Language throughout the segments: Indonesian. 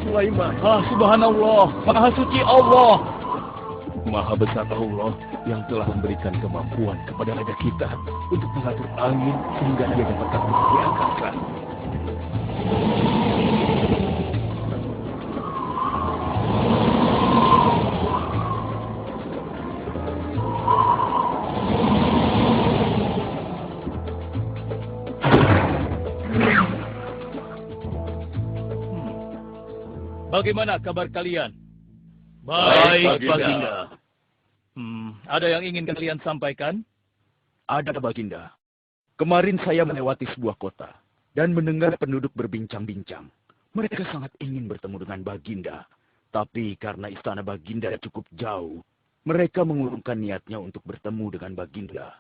Sulaiman. Subhanallah, Maha Suci Allah. Maha besar Allah yang telah memberikan kemampuan kepada raja kita untuk mengatur angin sehingga dia dapat terbang di angkasa. Bagaimana kabar kalian? Baik, Baginda. Ada yang ingin kalian sampaikan? Ada, Baginda. Kemarin saya melewati sebuah kota dan mendengar penduduk berbincang-bincang. Mereka sangat ingin bertemu dengan Baginda. Tapi karena istana Baginda cukup jauh, mereka mengurungkan niatnya untuk bertemu dengan Baginda.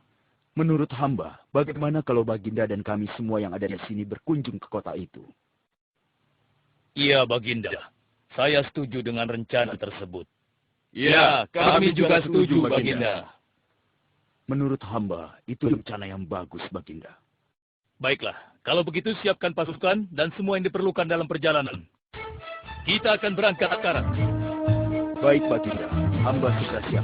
Menurut hamba, bagaimana kalau Baginda dan kami semua yang ada di sini berkunjung ke kota itu? Iya, Baginda. Saya setuju dengan rencana tersebut. Ya, kami juga setuju, Baginda. Menurut hamba, itu rencana yang bagus, Baginda. Baiklah, kalau begitu siapkan pasukan dan semua yang diperlukan dalam perjalanan. Kita akan berangkat sekarang. Baik, Baginda. Hamba sudah siap.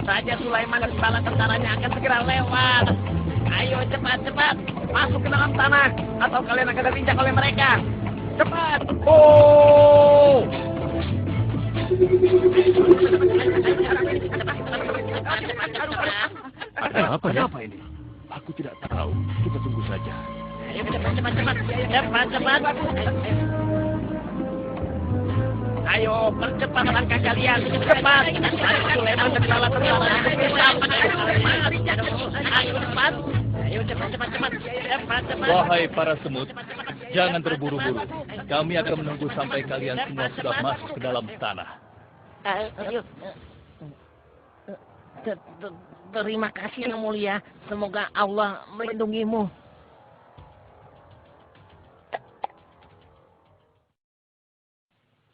Raja Sulaiman dan bala tentaranya akan segera lewat. Ayo cepat-cepat masuk ke dalam tanah atau kalian akan terinjak oleh mereka. Cepat! Oh! Ada apa ini? Aku tidak tahu. Kita tunggu saja. Ayo cepat-cepat. Ayo, percepat langkah kalian. Cepat. Sulaiman dan bala tentaranya. Ayo cepat. Ayo cepat. Wahai para semut, jangan terburu-buru. Kami akan menunggu sampai kalian semua sudah masuk ke dalam tanah. Terima kasih yang mulia. Semoga Allah melindungimu.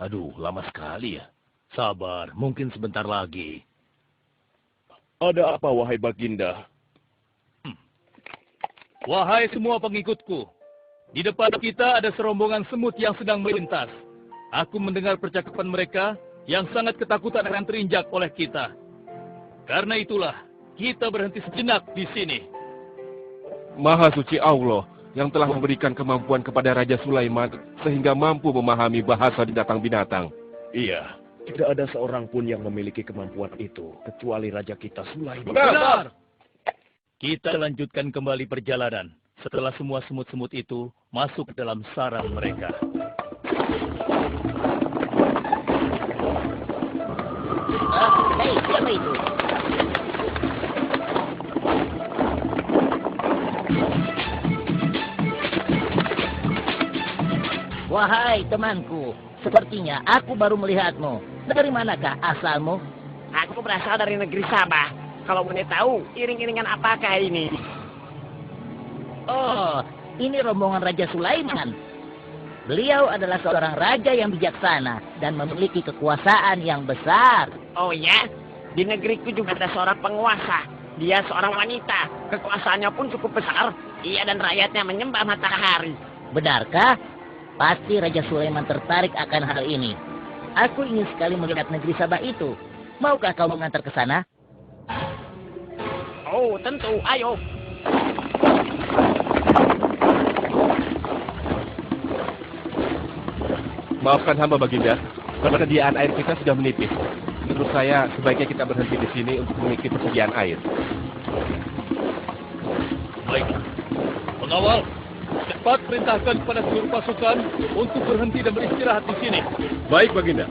Aduh, lama sekali ya. Sabar, mungkin sebentar lagi. Ada apa, wahai Baginda? Wahai semua pengikutku, di depan kita ada serombongan semut yang sedang melintas. Aku mendengar percakapan mereka yang sangat ketakutan akan terinjak oleh kita. Karena itulah, kita berhenti sejenak di sini. Maha suci Allah yang telah memberikan kemampuan kepada Raja Sulaiman sehingga mampu memahami bahasa binatang-binatang. Iya, tidak ada seorang pun yang memiliki kemampuan itu, kecuali Raja kita Sulaiman. Benar! Kita lanjutkan kembali perjalanan setelah semua semut-semut itu masuk ke dalam sarang mereka. Hei, siapa itu? Wahai temanku, sepertinya aku baru melihatmu. Dari manakah asalmu? Aku berasal dari negeri Sabah. Kalau boleh tahu, iring-iringan apakah ini? Oh, ini rombongan Raja Sulaiman. Beliau adalah seorang raja yang bijaksana dan memiliki kekuasaan yang besar. Oh ya? Di negeriku juga ada seorang penguasa. Dia seorang wanita. Kekuasaannya pun cukup besar. Ia dan rakyatnya menyembah matahari. Benarkah? Pasti Raja Sulaiman tertarik akan hal ini. Aku ingin sekali melihat negeri Sabah itu. Maukah kau mengantar ke sana? Oh, tentu. Ayo. Maafkan hamba, Baginda. Persediaan air kita sudah menipis. Menurut saya, sebaiknya kita berhenti di sini untuk mengisi persediaan air. Baik. Pengawal, cepat perintahkan kepada seluruh pasukan untuk berhenti dan beristirahat di sini. Baik, Baginda.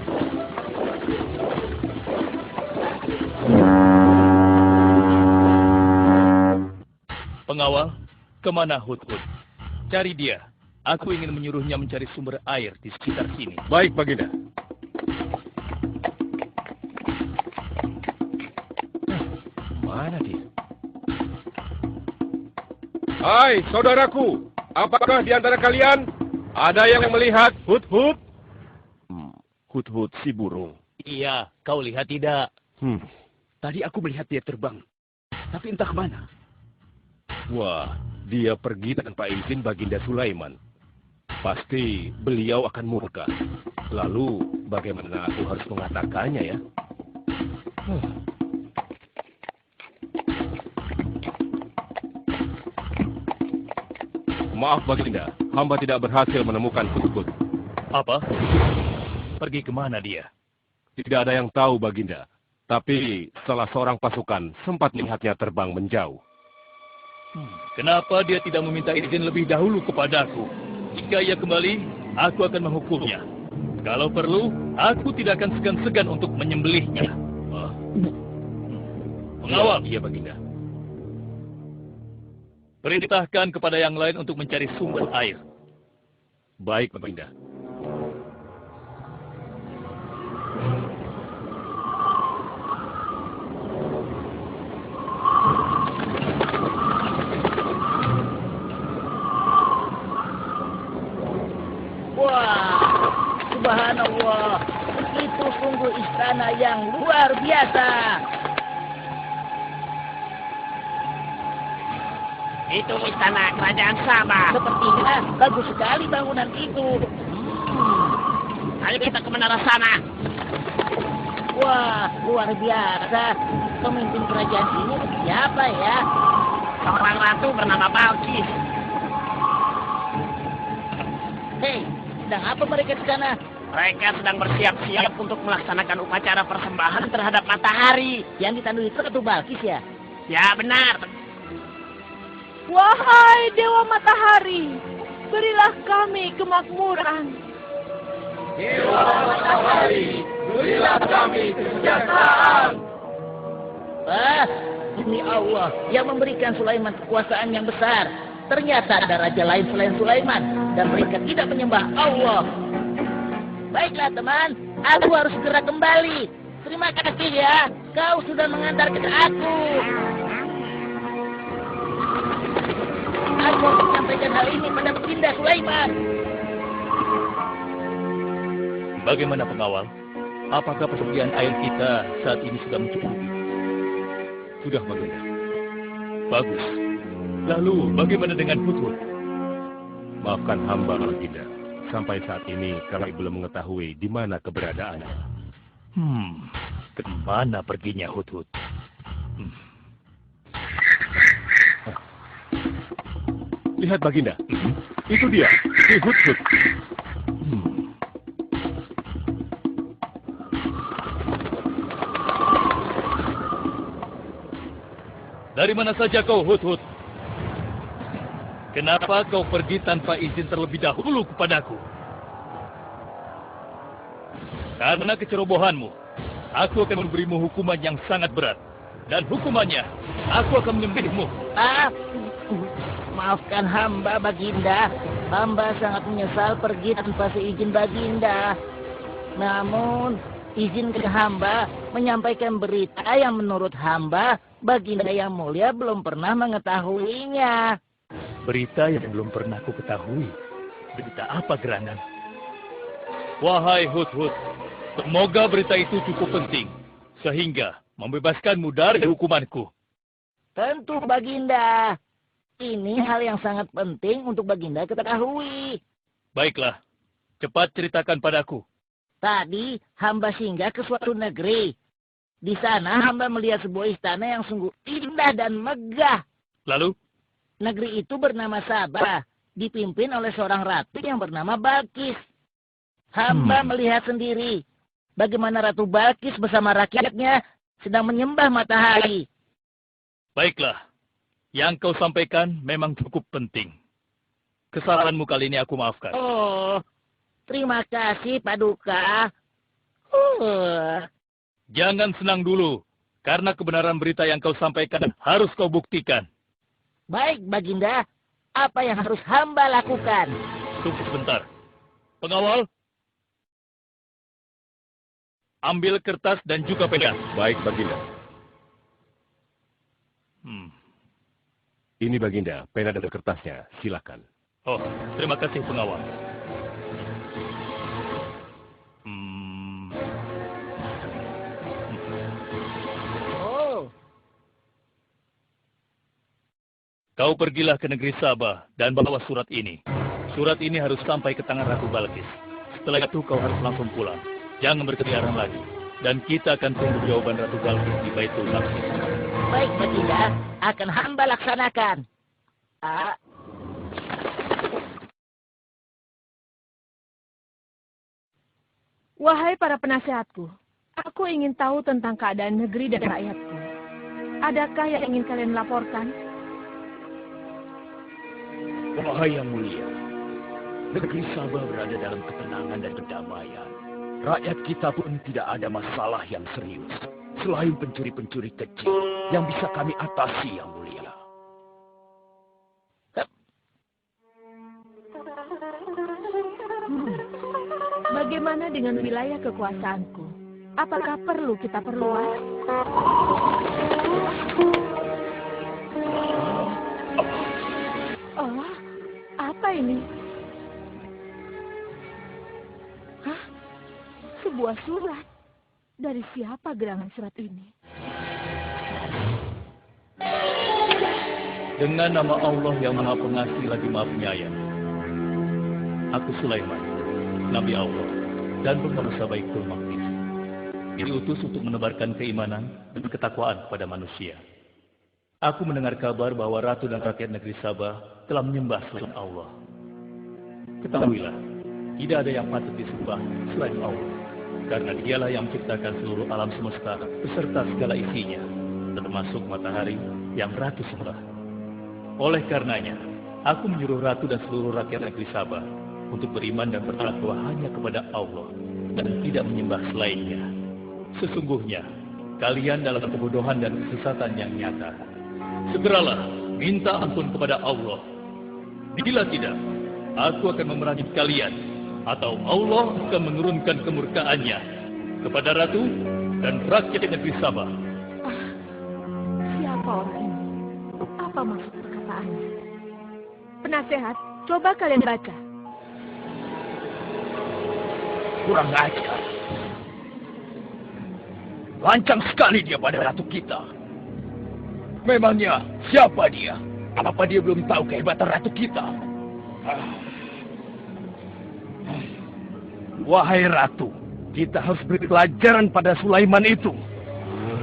Pengawal, kemana Hudhud? Cari dia. Aku ingin menyuruhnya mencari sumber air di sekitar sini. Baik, Baginda. Hai, saudaraku. Apakah di antara kalian ada yang melihat Hut-Hut? Hut-Hut si burung. Iya, kau lihat tidak? Tadi aku melihat dia terbang. Tapi entah kemana. Wah, dia pergi tanpa izin Baginda Sulaiman. Pasti beliau akan murka. Lalu, bagaimana aku harus mengatakannya ya? Maaf Baginda, hamba tidak berhasil menemukan Hut-Hut. Apa? Pergi kemana dia? Tidak ada yang tahu Baginda. Tapi salah seorang pasukan sempat melihatnya terbang menjauh. Kenapa dia tidak meminta izin lebih dahulu kepadaku? Jika ia kembali, aku akan menghukumnya. Kalau perlu, aku tidak akan segan-segan untuk menyembelihnya. Pengawal. Iya Baginda. Perintahkan kepada yang lain untuk mencari sumber air. Baik Baginda. Wah, subhanallah. Itu sungguh istana yang luar biasa. Itu istana kerajaan Sabah. Sepertinya bagus sekali bangunan itu. Ayo kita ke menara sana. Wah, luar biasa. Pemimpin kerajaan ini siapa ya? Seorang ratu bernama Balkis. Hei, sedang apa mereka di sana? Mereka sedang bersiap-siap untuk melaksanakan upacara persembahan terhadap matahari. Yang ditandui itu Ratu Balkis ya? Ya benar. Wahai Dewa Matahari, berilah kami kemakmuran. Dewa Matahari, berilah kami kesejahteraan. Demi Allah yang memberikan Sulaiman kekuasaan yang besar. Ternyata ada raja lain selain Sulaiman dan mereka tidak menyembah Allah. Baiklah teman, aku harus segera kembali. Terima kasih ya, kau sudah mengantarkan aku. Aku akan menyampaikan hal ini pada Baginda Sulaiman. Bagaimana pengawal? Apakah persediaan air kita saat ini sudah mencukupi? Sudah Baginda. Bagus. Lalu bagaimana dengan Hut-Hut? Maafkan hamba Baginda. Sampai saat ini kami belum mengetahui di mana keberadaannya. Kemana perginya Hut-Hut? Lihat Baginda. Itu dia, si Hut-Hut. Dari mana saja kau, Hut-Hut? Kenapa kau pergi tanpa izin terlebih dahulu kepadaku? Karena kecerobohanmu, aku akan memberimu hukuman yang sangat berat. Dan hukumannya, aku akan menyembelihmu. Maafkan hamba Baginda. Hamba sangat menyesal pergi tanpa seizin Baginda. Namun, izin ke hamba menyampaikan berita yang menurut hamba Baginda yang mulia belum pernah mengetahuinya. Berita yang belum pernah aku ketahui. Berita apa gerangan? Wahai Hut-Hut, semoga berita itu cukup penting. Sehingga membebaskanmu dari hukumanku. Tentu Baginda. Ini hal yang sangat penting untuk Baginda ketahui. Baiklah, cepat ceritakan padaku. Tadi hamba singgah ke suatu negeri. Di sana hamba melihat sebuah istana yang sungguh indah dan megah. Lalu? Negeri itu bernama Sabah, dipimpin oleh seorang ratu yang bernama Balkis. Hamba melihat sendiri bagaimana Ratu Balkis bersama rakyatnya sedang menyembah matahari. Baiklah, yang kau sampaikan memang cukup penting. Kesalahanmu kali ini aku maafkan. Oh, terima kasih Paduka. Jangan senang dulu, karena kebenaran berita yang kau sampaikan harus kau buktikan. Baik, Baginda. Apa yang harus hamba lakukan? Tunggu sebentar. Pengawal, ambil kertas dan juga pena. Baik Baginda. Ini Baginda, pena dan kertasnya. Silakan. Oh, terima kasih pengawal. Oh, Kau pergilah ke negeri Sabah dan bawa surat ini. Surat ini harus sampai ke tangan Ratu Balkis. Setelah itu kau harus langsung pulang. Jangan berkeliaran lagi. Dan kita akan tunggu jawaban Ratu Balkis di Baitul Maqdis. baik Baginda, akan hamba laksanakan. Wahai para penasehatku, aku ingin tahu tentang keadaan negeri dan rakyatku. Adakah yang ingin kalian laporkan? Wahai yang mulia, negeri Sabah berada dalam ketenangan dan kedamaian. Rakyat kita pun tidak ada masalah yang serius, selain pencuri-pencuri kecil yang bisa kami atasi yang mulia. Bagaimana dengan wilayah kekuasaanku? Apakah perlu kita perluas? Oh, apa ini? Hah? Sebuah surat. Dari siapa gerangan surat ini? Dengan nama Allah yang Maha Pengasih lagi Maha Penyayang. Aku Sulaiman, Nabi Allah, dan penguasa Baitul Maqdis. Diutus untuk menebarkan keimanan dan ketakwaan pada manusia. Aku mendengar kabar bahwa Ratu dan rakyat negeri Sabah telah menyembah selain Allah. Ketahuilah, tidak ada yang patut disembah selain Allah. Karena dialah yang menciptakan seluruh alam semesta beserta segala isinya, termasuk matahari yang Ratu sembah. Oleh karenanya, aku menyuruh Ratu dan seluruh rakyat negeri Sabah untuk beriman dan bertakwa hanya kepada Allah dan tidak menyembah selainnya. Sesungguhnya, kalian dalam kebodohan dan kesesatan yang nyata. Segeralah minta ampun kepada Allah. Bila tidak, aku akan memerangi kalian, atau Allah akan menurunkan kemurkaannya kepada Ratu dan rakyat negeri Sabah. Siapa orang ini? Apa maksud perkataannya? Penasehat, coba kalian baca. Kurang ajar. Lancang sekali dia pada ratu kita. Memangnya siapa dia? Apa dia belum tahu kehebatan ratu kita? Wahai ratu, kita harus beri pelajaran pada Sulaiman itu.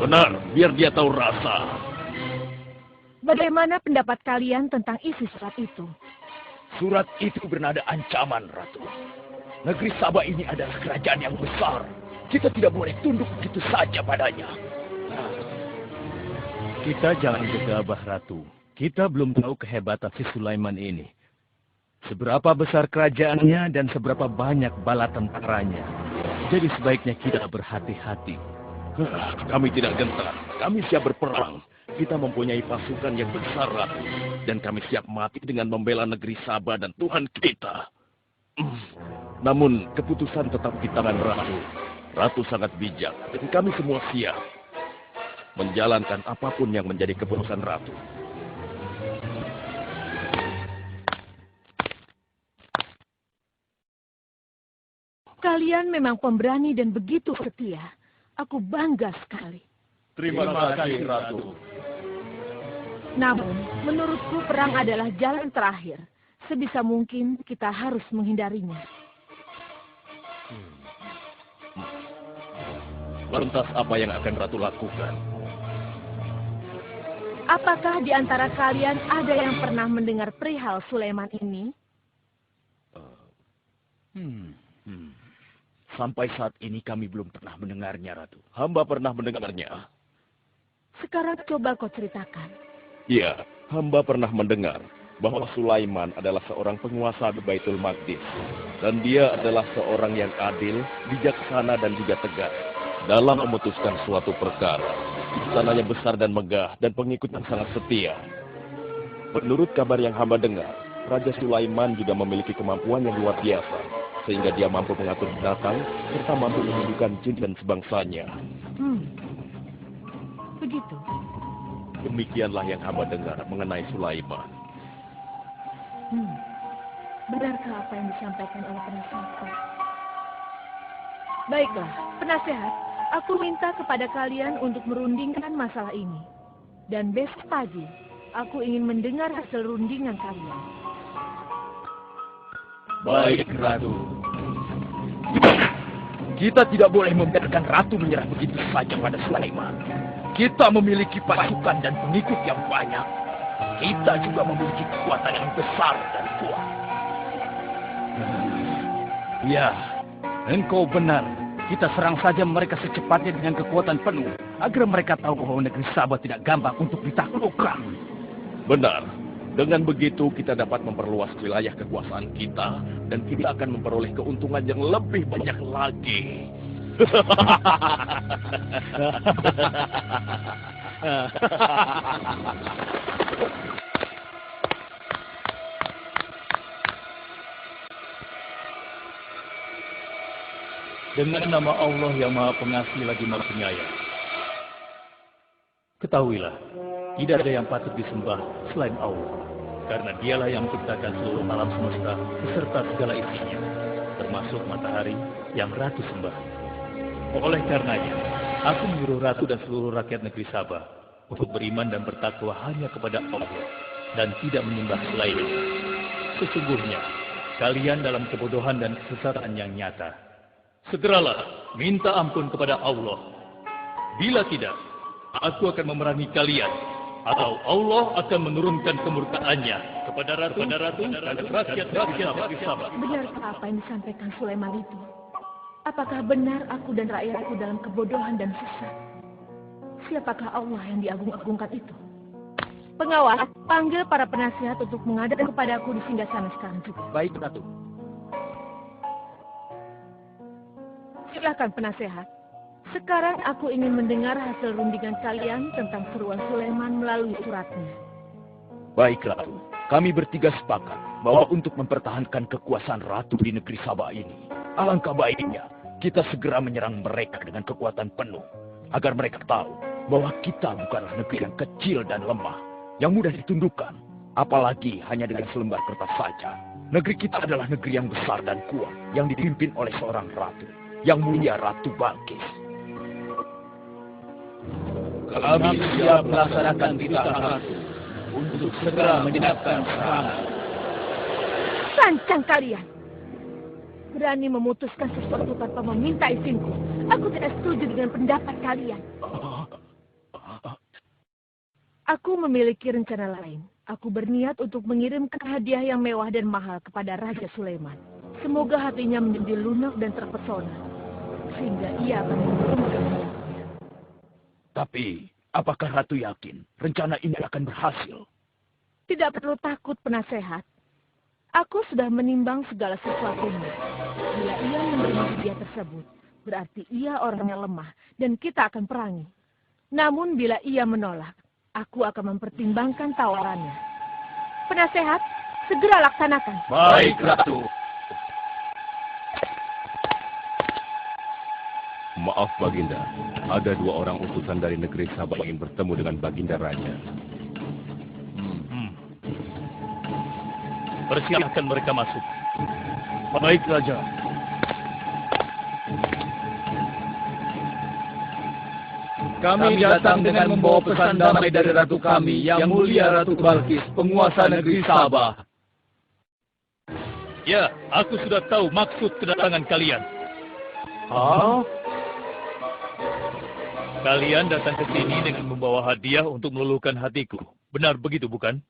Benar, biar dia tahu rasa. Bagaimana pendapat kalian tentang isi surat itu? Surat itu bernada ancaman, Ratu. Negeri Sabah ini adalah kerajaan yang besar. Kita tidak boleh tunduk begitu saja padanya. Kita jangan gegabah, Ratu. Kita belum tahu kehebatan si Sulaiman ini. Seberapa besar kerajaannya dan seberapa banyak bala tentaranya. Jadi sebaiknya kita berhati-hati. Kami tidak gentar. Kami siap berperang. Kita mempunyai pasukan yang besar, Ratu. Dan kami siap mati dengan membela negeri Sabah dan Tuhan kita. Namun, keputusan tetap di tangan Ratu. Ratu sangat bijak, dan kami semua siap menjalankan apapun yang menjadi keputusan Ratu. Kalian memang pemberani dan begitu setia. Aku bangga sekali. Terima kasih, Ratu. Namun, menurutku perang adalah jalan terakhir. Sebisa mungkin kita harus menghindarinya. Lantas apa yang akan Ratu lakukan? Apakah di antara kalian ada yang pernah mendengar perihal Sulaiman ini? Sampai saat ini kami belum pernah mendengarnya, Ratu. Hamba pernah mendengarnya. Sekarang coba kau ceritakan. Iya, hamba pernah mendengar bahwa Sulaiman adalah seorang penguasa di Baitul Maqdis. Dan dia adalah seorang yang adil, bijaksana, dan juga tegas dalam memutuskan suatu perkara. Istananya besar dan megah, dan pengikutnya sangat setia. Menurut kabar yang hamba dengar, Raja Sulaiman juga memiliki kemampuan yang luar biasa, sehingga dia mampu mengatur binatang, serta mampu menundukkan jin dan sebangsanya. Begitu. Demikianlah yang hamba dengar mengenai Sulaiman. Benarkah apa yang disampaikan oleh penasehat? Baiklah, penasehat, aku minta kepada kalian untuk merundingkan masalah ini. Dan besok pagi, aku ingin mendengar hasil rundingan kalian. Baik, Ratu. Kita tidak boleh membiarkan Ratu menyerah begitu saja pada Sulaiman. Kita memiliki pasukan dan pengikut yang banyak. Kita juga memiliki kekuatan yang besar dan kuat. Ya, engkau benar. Kita serang saja mereka secepatnya dengan kekuatan penuh, agar mereka tahu bahwa negeri Sabah tidak gampang untuk ditaklukkan. Benar. Dengan begitu kita dapat memperluas wilayah kekuasaan kita dan kita akan memperoleh keuntungan yang lebih banyak lagi. Dengan nama Allah yang Maha Pengasih lagi Maha Penyayang. Ketahuilah, tidak ada yang patut disembah selain Allah. Karena dialah yang menciptakan seluruh alam semesta beserta segala isinya, termasuk matahari yang Ratu sembah. Oleh karenanya, aku menyuruh Ratu dan seluruh rakyat negeri Sabah untuk beriman dan bertakwa hanya kepada Allah dan tidak menyembah selainnya. Sesungguhnya, kalian dalam kebodohan dan kesesatan yang nyata. Segeralah minta ampun kepada Allah. Bila tidak, aku akan memerangi kalian, atau Allah akan menurunkan kemurkaannya kepada Ratu dan rakyat Sabah. Benarkah apa yang disampaikan Sulaiman itu? Apakah benar aku dan rakyatku dalam kebodohan dan sesat? Siapakah Allah yang diagung-agungkan itu? Pengawal, panggil para penasihat untuk menghadap kepadaku di singgasana sekarang juga. Baik, Ratu. Silakan penasehat. Sekarang aku ingin mendengar hasil rundingan kalian tentang seruan Sulaiman melalui suratnya. Baik, Ratu. Kami bertiga sepakat bahwa untuk mempertahankan kekuasaan Ratu di negeri Sabah ini, alangkah baiknya kita segera menyerang mereka dengan kekuatan penuh, agar mereka tahu bahwa kita bukanlah negeri yang kecil dan lemah, yang mudah ditundukkan, apalagi hanya dengan selembar kertas saja. Negeri kita adalah negeri yang besar dan kuat, yang dipimpin oleh seorang ratu, yang mulia Ratu Balkis. Kami siap melaksanakan titah Ratu untuk segera menjedakkan serangan. Sancang kalian! Berani memutuskan sesuatu tanpa meminta izinku. Aku tidak setuju dengan pendapat kalian. Aku memiliki rencana lain. Aku berniat untuk mengirimkan hadiah yang mewah dan mahal kepada Raja Sulaiman. Semoga hatinya menjadi lunak dan terpesona, sehingga ia akan mengurungkan niatnya. Tapi, apakah Ratu yakin rencana ini akan berhasil? Tidak perlu takut, penasehat. Aku sudah menimbang segala sesuatunya. Bila ia menerima hadiah tersebut, berarti ia orangnya lemah dan kita akan perangi. Namun bila ia menolak, aku akan mempertimbangkan tawarannya. Penasehat, segera laksanakan. Baik, Ratu. Maaf, Baginda. Ada 2 orang utusan dari negeri Sabah ingin bertemu dengan Baginda Raja. Persilahkan mereka masuk. Baik, Raja. Kami datang dengan membawa pesan damai dari Ratu kami, yang mulia Ratu Balkis, penguasa negeri Sabah. Ya, aku sudah tahu maksud kedatangan kalian. Kalian datang ke sini dengan membawa hadiah untuk meluluhkan hatiku. Benar begitu, bukan?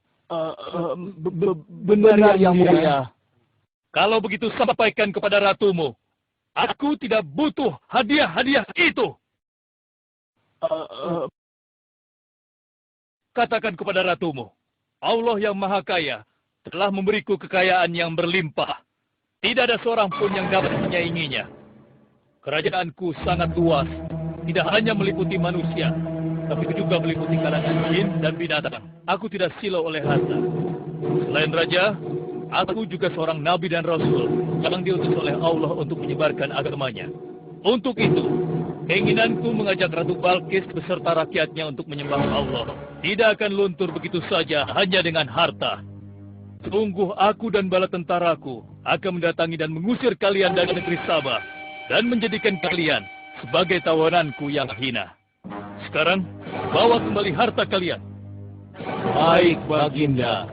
Benar, Yang Mulia. Kalau begitu sampaikan kepada ratumu. Aku tidak butuh hadiah-hadiah itu. Katakan kepada ratumu. Allah yang Maha Kaya telah memberiku kekayaan yang berlimpah. Tidak ada seorang pun yang dapat menyainginya. Kerajaanku sangat luas. Tidak hanya meliputi manusia, tapi juga meliputi kalangan jin dan binatang. Aku tidak silau oleh harta. Selain raja, aku juga seorang nabi dan rasul yang diutus oleh Allah untuk menyebarkan agamanya. Untuk itu, Keinginanku mengajak Ratu Balkis beserta rakyatnya untuk menyembah Allah tidak akan luntur begitu saja hanya dengan harta. Sungguh aku dan bala tentaraku akan mendatangi dan mengusir kalian dari negeri Sabah dan menjadikan kalian sebagai tawananku yang hina. Sekarang, bawa kembali harta kalian. Baik, Baginda.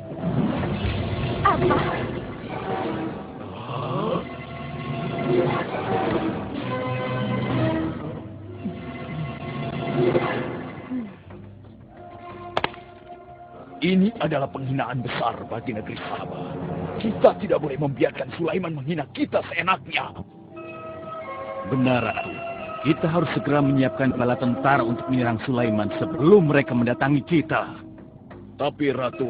Apa? Ini adalah penghinaan besar bagi negeri Sabah. Kita tidak boleh membiarkan Sulaiman menghina kita seenaknya. Benar, Ratu. Kita harus segera menyiapkan bala tentara untuk menyerang Sulaiman sebelum mereka mendatangi kita. Tapi Ratu,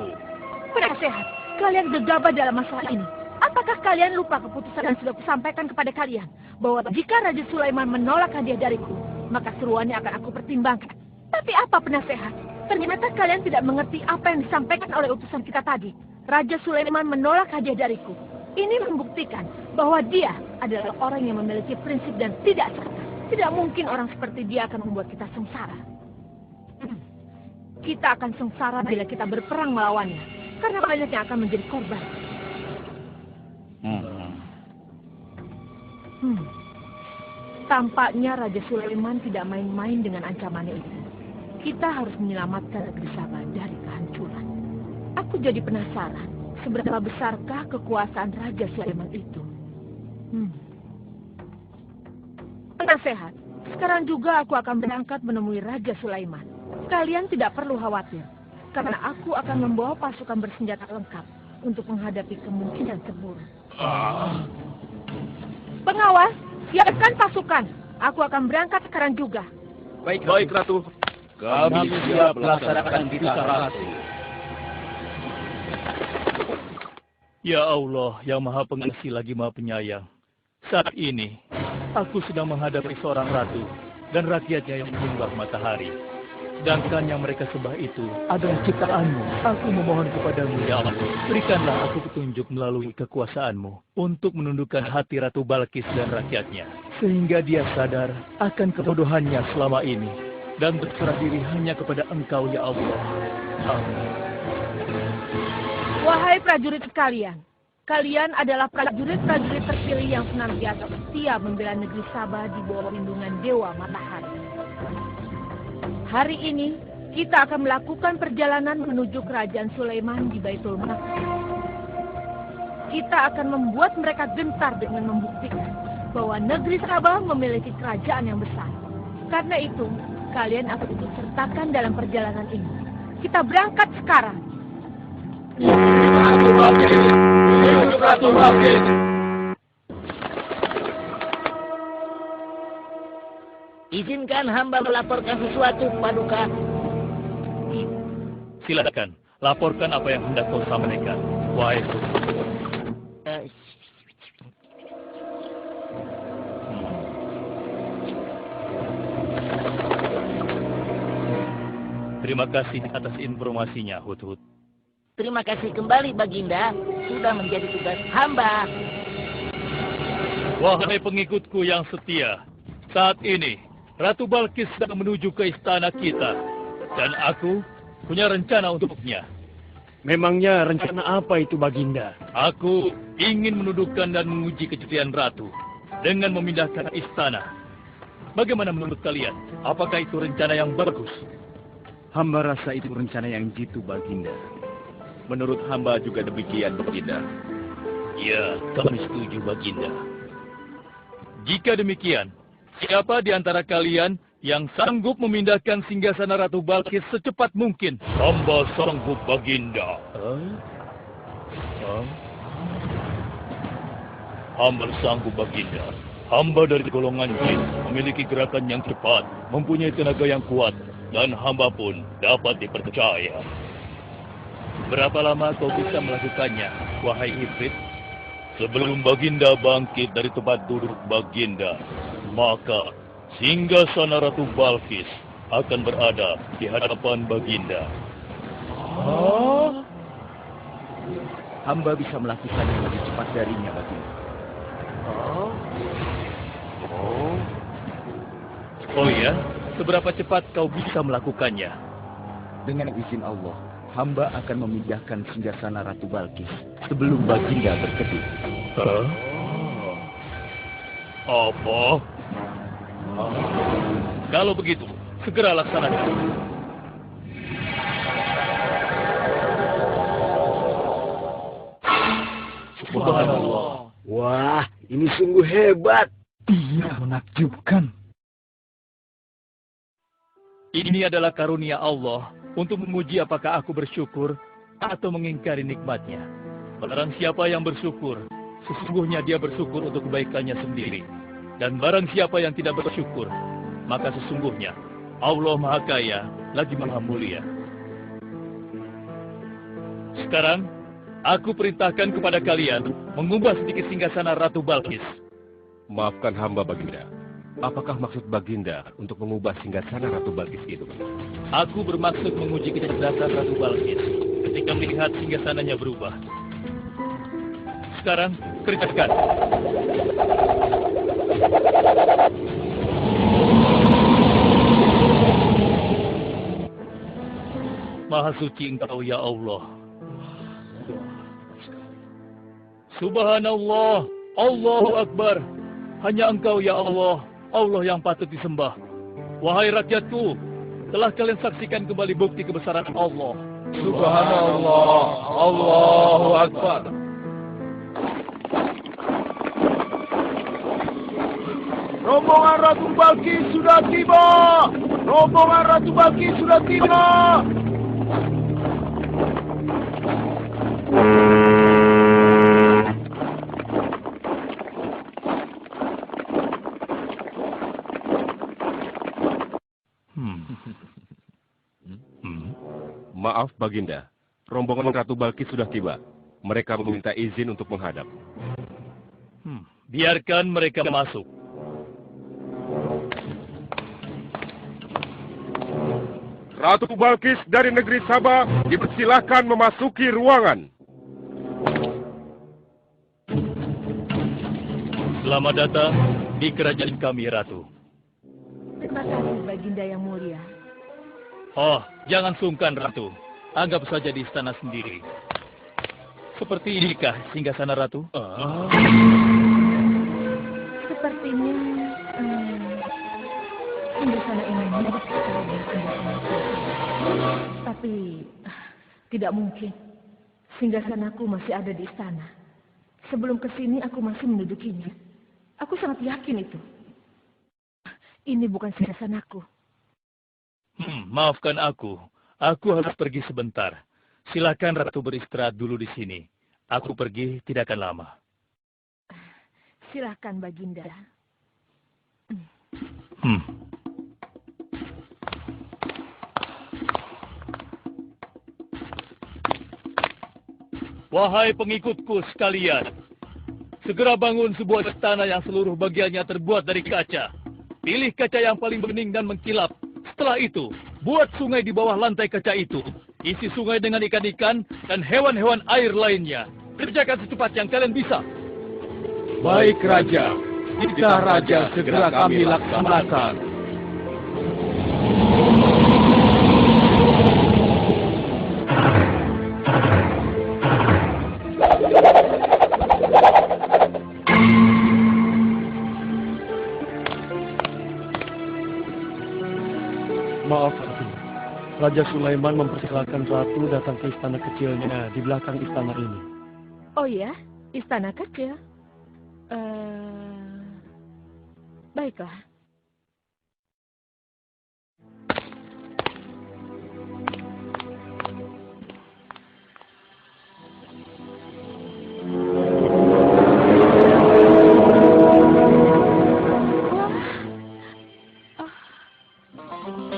Penasehat, kalian gegabah dalam masalah ini. Apakah kalian lupa keputusan yang sudah kusampaikan kepada kalian? Bahwa jika Raja Sulaiman menolak hadiah dariku, maka seruannya akan aku pertimbangkan. Tapi apa penasehat? Ternyata kalian tidak mengerti apa yang disampaikan oleh utusan kita tadi. Raja Sulaiman menolak hadiah dariku. Ini membuktikan bahwa dia adalah orang yang memiliki prinsip dan tidak salah. Tidak mungkin orang seperti dia akan membuat kita sengsara. Kita akan sengsara bila kita berperang melawannya. Karena banyak yang akan menjadi korban. Tampaknya Raja Sulaiman tidak main-main dengan ancamannya itu. Kita harus menyelamatkan negeri Sabah dari kehancuran. Aku jadi penasaran, seberapa besarkah kekuasaan Raja Sulaiman itu? Penasehat, sekarang juga aku akan berangkat menemui Raja Sulaiman. Kalian tidak perlu khawatir, karena aku akan membawa pasukan bersenjata lengkap untuk menghadapi kemungkinan terburuk. Pengawas, siapkan pasukan. Aku akan berangkat sekarang juga. Baik, Ratu. Kami siap melaksanakan titah Ratu. Ya Allah, yang Maha Pengasih lagi Maha Penyayang. Saat ini, aku sedang menghadapi seorang ratu dan rakyatnya yang menyembah matahari. Sedangkan yang mereka sembah itu adalah ciptaanmu. Aku memohon kepadamu, ya Allah, berikanlah aku petunjuk melalui kekuasaanmu untuk menundukkan hati Ratu Balkis dan rakyatnya. Sehingga dia sadar akan kebodohannya selama ini dan berserah diri hanya kepada Engkau, ya Allah. Amin. Wahai prajurit sekalian, kalian adalah prajurit-prajurit terpilih yang senantiasa setia membela negeri Sabah di bawah lindungan Dewa Matahari. Hari ini, kita akan melakukan perjalanan menuju kerajaan Sulaiman di Baitul Maqdis. Kita akan membuat mereka gentar dengan membuktikan bahwa negeri Sabah memiliki kerajaan yang besar. Karena itu, kalian akan ikut sertakan dalam perjalanan ini. Kita berangkat sekarang. Ratu Balkis. Izinkan hamba melaporkan sesuatu, Paduka. Silakan, laporkan apa yang hendak kau sampaikan. Wahai Terima kasih atas informasinya, Hudhud. Terima kasih kembali, Baginda. Sudah menjadi tugas hamba. Wahai pengikutku yang setia, saat ini Ratu Balkis sedang menuju ke istana kita. Dan aku punya rencana untuknya. Memangnya rencana apa itu, Baginda? Aku ingin menundukkan dan menguji kecepatian Ratu dengan memindahkan istana. Bagaimana menurut kalian? Apakah itu rencana yang bagus? Hamba rasa itu rencana yang jitu, Baginda. Menurut hamba juga demikian, Baginda. Ya, kami setuju, Baginda. Jika demikian, siapa di antara kalian yang sanggup memindahkan singgasana Ratu Balkis secepat mungkin? Hamba sanggup, Baginda. Hamba sanggup, Baginda. Hamba dari golongan jin, memiliki gerakan yang cepat, mempunyai tenaga yang kuat, dan hamba pun dapat dipercaya. Berapa lama kau bisa melakukannya, wahai Ifrit? Sebelum Baginda bangkit dari tempat duduk Baginda, maka singgasana Ratu Balkis akan berada di hadapan Baginda. Hamba bisa melakukannya lebih cepat darinya, Baginda. Oh ya? Seberapa cepat kau bisa melakukannya? Dengan izin Allah, hamba akan memindahkan singgasana Ratu Balkis sebelum Baginda berkedip. Hah? Apa? Kalau begitu, segera laksanakan. Subhanallah. Wah, ini sungguh hebat. Iya, menakjubkan. Ini adalah karunia Allah untuk menguji apakah aku bersyukur atau mengingkari nikmatnya. Barang siapa yang bersyukur, sesungguhnya dia bersyukur untuk kebaikannya sendiri. Dan barang siapa yang tidak bersyukur, maka sesungguhnya Allah Maha Kaya lagi Maha Mulia. Sekarang, aku perintahkan kepada kalian mengubah sedikit singgasana Ratu Balkis. Maafkan hamba, Baginda. Apakah maksud Baginda untuk mengubah singgasana Ratu Balkis itu? Aku bermaksud menguji kecerdasan Ratu Balkis ketika melihat singgasananya berubah. Sekarang, kerjakan. Maha suci Engkau, ya Allah. Subhanallah, Allahu Akbar. Hanya Engkau, ya Allah, Allah yang patut disembah. Wahai rakyatku, telah kalian saksikan kembali bukti kebesaran Allah. Subhanallah, Allahu Akbar. Rombongan Ratu Balkis sudah tiba. Rombongan Ratu Balkis sudah tiba. Maaf, Baginda. Rombongan Ratu Balkis sudah tiba. Mereka meminta izin untuk menghadap. Biarkan mereka masuk. Ratu Balkis dari negeri Sabah dipersilahkan memasuki ruangan. Selamat datang di kerajaan kami, Ratu. Terima kasih, Baginda yang mulia. Oh, jangan sungkan, Ratu. Anggap saja di istana sendiri. Seperti inikah singgasana Ratu? Sepertinya singgasana ini mirip sekali dengan singgasana itu. Tapi tidak mungkin. Singgasanaku masih ada di istana. Sebelum kesini aku masih mendudukinya. Aku sangat yakin itu. Ini bukan singgasanaku. Maafkan aku. Aku harus pergi sebentar. Silakan Ratu beristirahat dulu di sini. Aku pergi tidak akan lama. Silakan, Baginda. Wahai pengikutku sekalian, segera bangun sebuah istana yang seluruh bagiannya terbuat dari kaca. Pilih kaca yang paling bening dan mengkilap. Setelah itu, buat sungai di bawah lantai kaca itu. Isi sungai dengan ikan-ikan dan hewan-hewan air lainnya. Kerjakan secepat yang kalian bisa. Baik, Raja. Titah Raja segera kami laksanakan. Maaf, Ratu. Raja Sulaiman mempersilahkan Ratu datang ke istana kecilnya di belakang istana ini. Oh ya, istana kecil. Baiklah.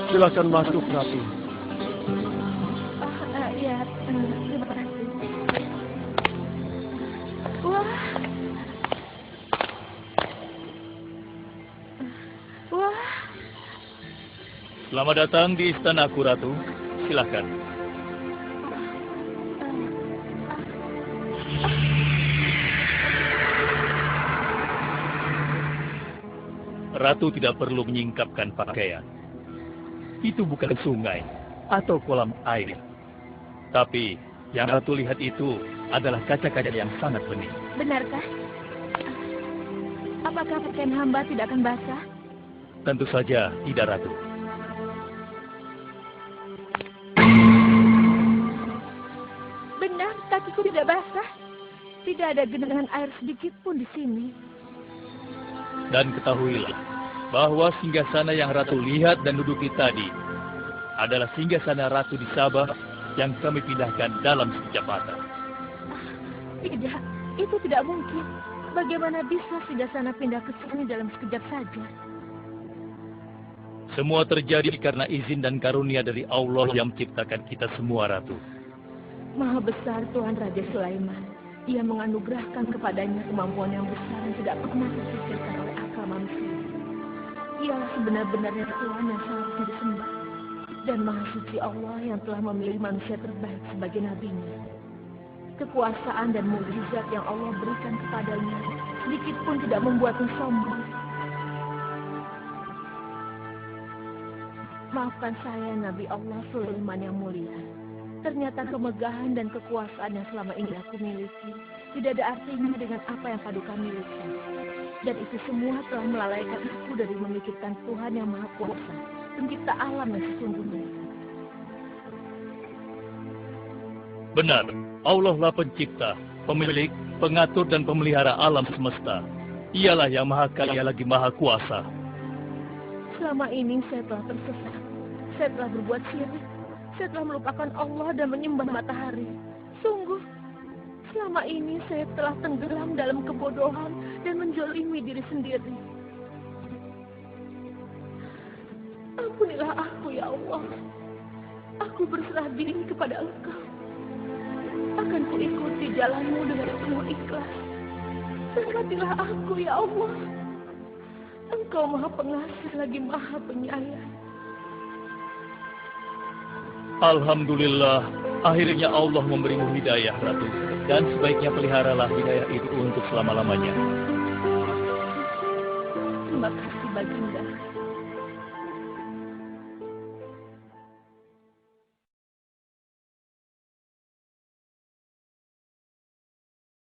Silakan masuk, Ratu. Ya, terima kasih. Wah. Wah. Selamat datang di istanaku, Ratu. Silakan. Ratu tidak perlu menyingkapkan pakaian. Itu bukan sungai atau kolam air. Tapi yang Ratu lihat itu adalah kaca-kaca yang sangat bening. Benarkah? Apakah pakaian hamba tidak akan basah? Tentu saja tidak, Ratu. Benar, kakiku tidak basah. Tidak ada genangan air sedikit pun di sini. Dan ketahuilah bahwa singgasana yang Ratu lihat dan duduki tadi adalah singgasana Ratu di Sabah yang kami pindahkan dalam sekejap mata. Tidak, itu tidak mungkin. Bagaimana bisa singgasana pindah ke sini dalam sekejap saja? Semua terjadi karena izin dan karunia dari Allah yang menciptakan kita semua, Ratu. Maha besar Tuhan Raja Sulaiman. Ia menganugerahkan kepadanya kemampuan yang besar yang tidak pernah terpikirkan oleh akal manusia. Ialah sebenar-benarnya Tuhan yang seharusnya disembah. Dan Maha Suci Allah yang telah memilih manusia terbaik sebagai nabinya. Kekuasaan dan mukjizat yang Allah berikan kepadanya sedikit pun tidak membuatnya sombong. Maafkan saya, Nabi Allah Sulaiman yang mulia. Ternyata kemegahan dan kekuasaan yang selama ini aku miliki tidak ada artinya dengan apa yang Paduka miliki. Dan itu semua telah melalaikan aku dari memikirkan Tuhan yang Maha Kuasa, pencipta alam yang sesungguhnya. Benar, Allah lah pencipta, pemilik, pengatur dan pemelihara alam semesta. Ialah yang Maha Kaya lagi Maha Kuasa. Selama ini saya telah tersesat. Saya telah berbuat syirik. Saya telah melupakan Allah dan menyembah matahari. Sungguh, selama ini saya telah tenggelam dalam kebodohan dan menjolimi diri sendiri. Ampunilah aku, ya Allah. Aku berserah diri kepada Engkau. Akan kuikuti jalanmu dengan penuh ikhlas. Berkatilah aku, ya Allah. Engkau Maha Pengasih lagi Maha Penyayang. Alhamdulillah, akhirnya Allah memberimu hidayah, Ratu. Dan sebaiknya peliharalah hidayah itu untuk selama-lamanya. Terima kasih, Baginda.